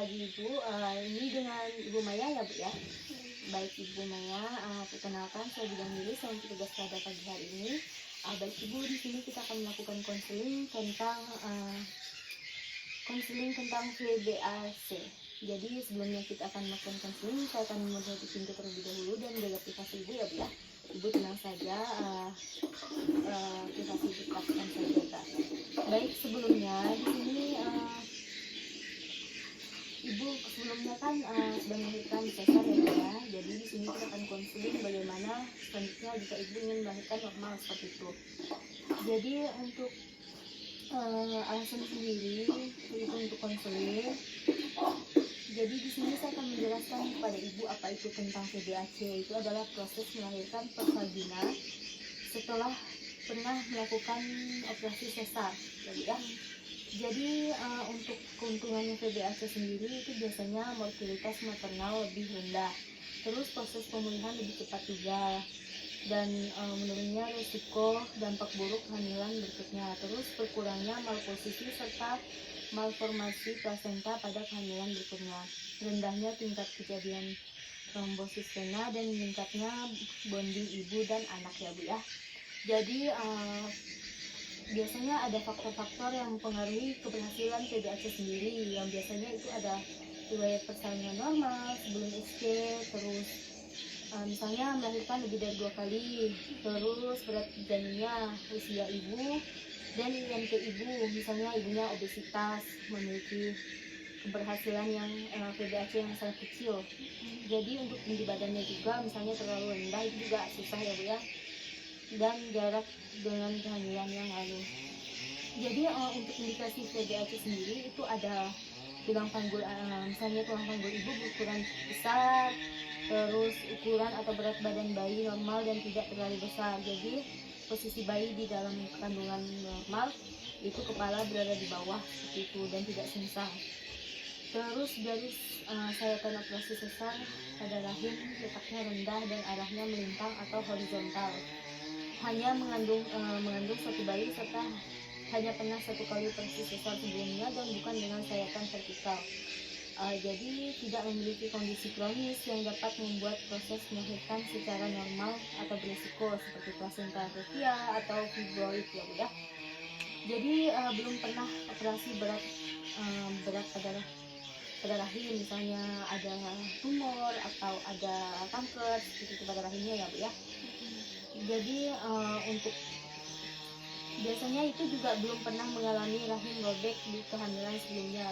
pagi Ibu, ini dengan Ibu Maya ya Bu ya. Baik Ibu Maya, perkenalkan saya bidang diri, saya petugas pada pagi hari ini. Baik Ibu, di sini kita akan melakukan konseling tentang VBAC. Jadi sebelumnya kita akan melakukan konseling, saya akan memasuki pintu terlebih dahulu dan menjaga privasi Ibu ya Bu ya. Ibu tenang saja, privasi Ibu akan saya jaga. Baik, sebelumnya di sini Ibu sebelumnya kan sudah melahirkan sesar ya Bu ya. Jadi di sini kita akan konseling bagaimana selanjutnya jika Ibu ingin melahirkan normal seperti itu. Jadi untuk alasan sendiri itu untuk konseling. Jadi di sini saya akan menjelaskan kepada Ibu apa itu tentang VBAC. Itu adalah proses melahirkan per vagina setelah pernah melakukan operasi sesar ya Bu ya. Jadi untuk keuntungannya VBAC sendiri itu biasanya mortalitas maternal lebih rendah, terus proses pemulihan lebih cepat juga, dan menurunnya risiko dampak buruk kehamilan berikutnya, terus berkurangnya malposisi serta malformasi plasenta pada kehamilan berikutnya, rendahnya tingkat kejadian trombosis vena, dan meningkatnya bonding ibu dan anak ya Bu ya. Jadi biasanya ada faktor-faktor yang mempengaruhi keberhasilan VBAC sendiri, yang biasanya itu ada riwayat persalinan normal sebelum SC, terus misalnya melahirkan lebih dari 2 kali, terus berat janinnya, usia ibu, dan IMT ibu, misalnya ibunya obesitas, memiliki keberhasilan yang VBAC yang sangat kecil. Jadi untuk tinggi badannya juga misalnya terlalu rendah itu juga susah ya Bu ya, dan jarak dengan kehamilan yang lalu. Jadi untuk indikasi VBAC sendiri itu ada tulang panggul, misalnya tulang panggul ibu berukuran besar, terus ukuran atau berat badan bayi normal dan tidak terlalu besar. Jadi posisi bayi di dalam kandungan normal, itu kepala berada di bawah seperti itu dan tidak sungsang. Terus garis sayatan operasi sesar pada rahim letaknya rendah dan arahnya melintang atau horizontal. Hanya mengandung satu bayi serta hanya pernah 1 kali operasi sesar sebelumnya dan bukan dengan sayatan vertikal. Jadi tidak memiliki kondisi kronis yang dapat membuat proses melahirkan secara normal atau berisiko seperti plasenta previa atau fibroid ya Bu ya. Jadi belum pernah operasi berat pada rahim, misalnya ada tumor atau ada kanker seperti pada rahimnya ya Bu ya. Jadi untuk biasanya itu juga belum pernah mengalami rahim robek di kehamilan sebelumnya.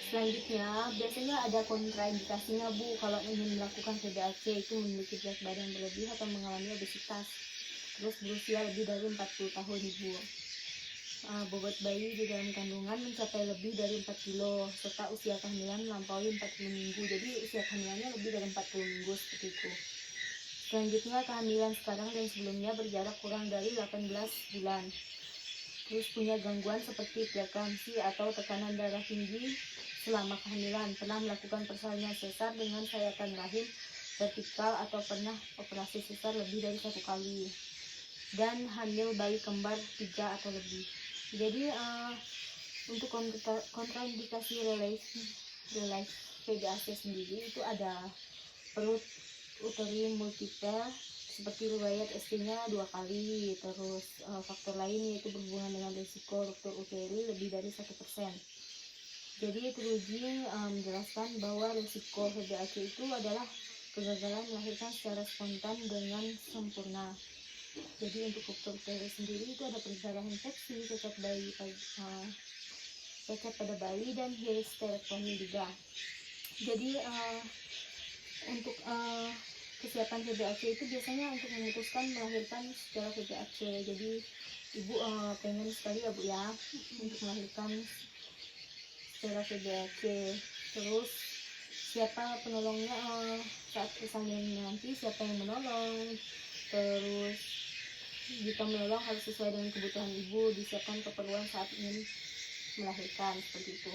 Selanjutnya biasanya ada kontraindikasinya Bu kalau ingin melakukan VBAC, itu memiliki berat badan berlebih atau mengalami obesitas, terus berusia lebih dari 40 tahun Ibu, bobot bayi di dalam kandungan mencapai lebih dari 4 kilo, serta usia kehamilan melampaui 40 minggu. Jadi usia kehamilannya lebih dari 40 minggu seperti itu. Selanjutnya kehamilan sekarang dan sebelumnya berjarak kurang dari 18 bulan. Terus punya gangguan seperti preeklamsi atau tekanan darah tinggi selama kehamilan, pernah melakukan persalinan sesar dengan sayatan rahim vertikal atau pernah operasi sesar lebih dari 1 kali, dan hamil bayi kembar 3 atau lebih. Jadi untuk kontraindikasi relais VBAC sendiri itu ada perut uterin multiple seperti riwayat ST-nya 2 kali, terus faktor lain yaitu berhubungan dengan risiko ruptur uteri lebih dari 1%. Jadi teruji menjelaskan bahwa risiko VBAC itu adalah kegagalan melahirkan secara spontan dengan sempurna. Jadi untuk ruptur uteri sendiri itu ada perjalanan infeksi, cacat pada bayi, dan histerektomi juga. Jadi untuk kesiapan VBAC itu biasanya untuk memutuskan melahirkan secara VBAC. Jadi ibu pengen sekali ya Bu ya untuk melahirkan secara VBAC. Terus siapa penolongnya saat persalinan nanti, siapa yang menolong, terus jika menolong harus sesuai dengan kebutuhan ibu, disiapkan keperluan saat ingin melahirkan seperti itu.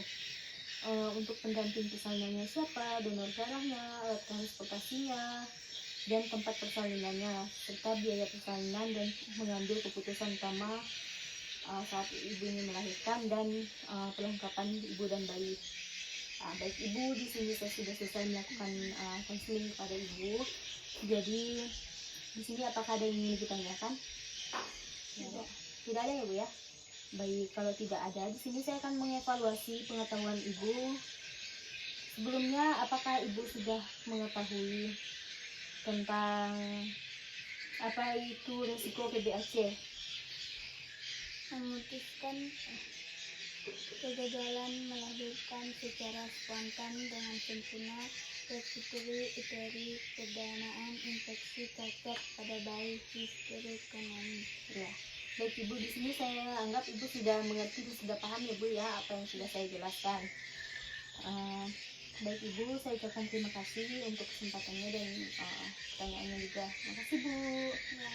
Untuk pendamping persalinannya siapa, donor darahnya, alat transportasinya, dan tempat persalinannya, serta biaya persalinan dan mengambil keputusan utama saat ibu ingin melahirkan, dan perlengkapan ibu dan bayi. baik ibu, di sini saya sudah selesai melakukan konseling kepada ibu. Jadi di sini apakah ada yang ingin ditanyakan? Tidak ada ya Bu ya. Baik, kalau tidak ada, di sini saya akan mengevaluasi pengetahuan ibu. Sebelumnya, apakah ibu sudah mengetahui tentang apa itu resiko PBAC? Memutuskan kegagalan melahirkan secara spontan dengan sempurna, respiratory uteri, pendanaan infeksi cacat pada bayi, histerektomi. Ya, baik ibu, di sini saya anggap ibu sudah mengerti, sudah paham ya Bu ya apa yang sudah saya jelaskan. Baik ibu, saya ucapkan terima kasih untuk kesempatannya dan pertanyaannya juga. Terima kasih Bu. Ya.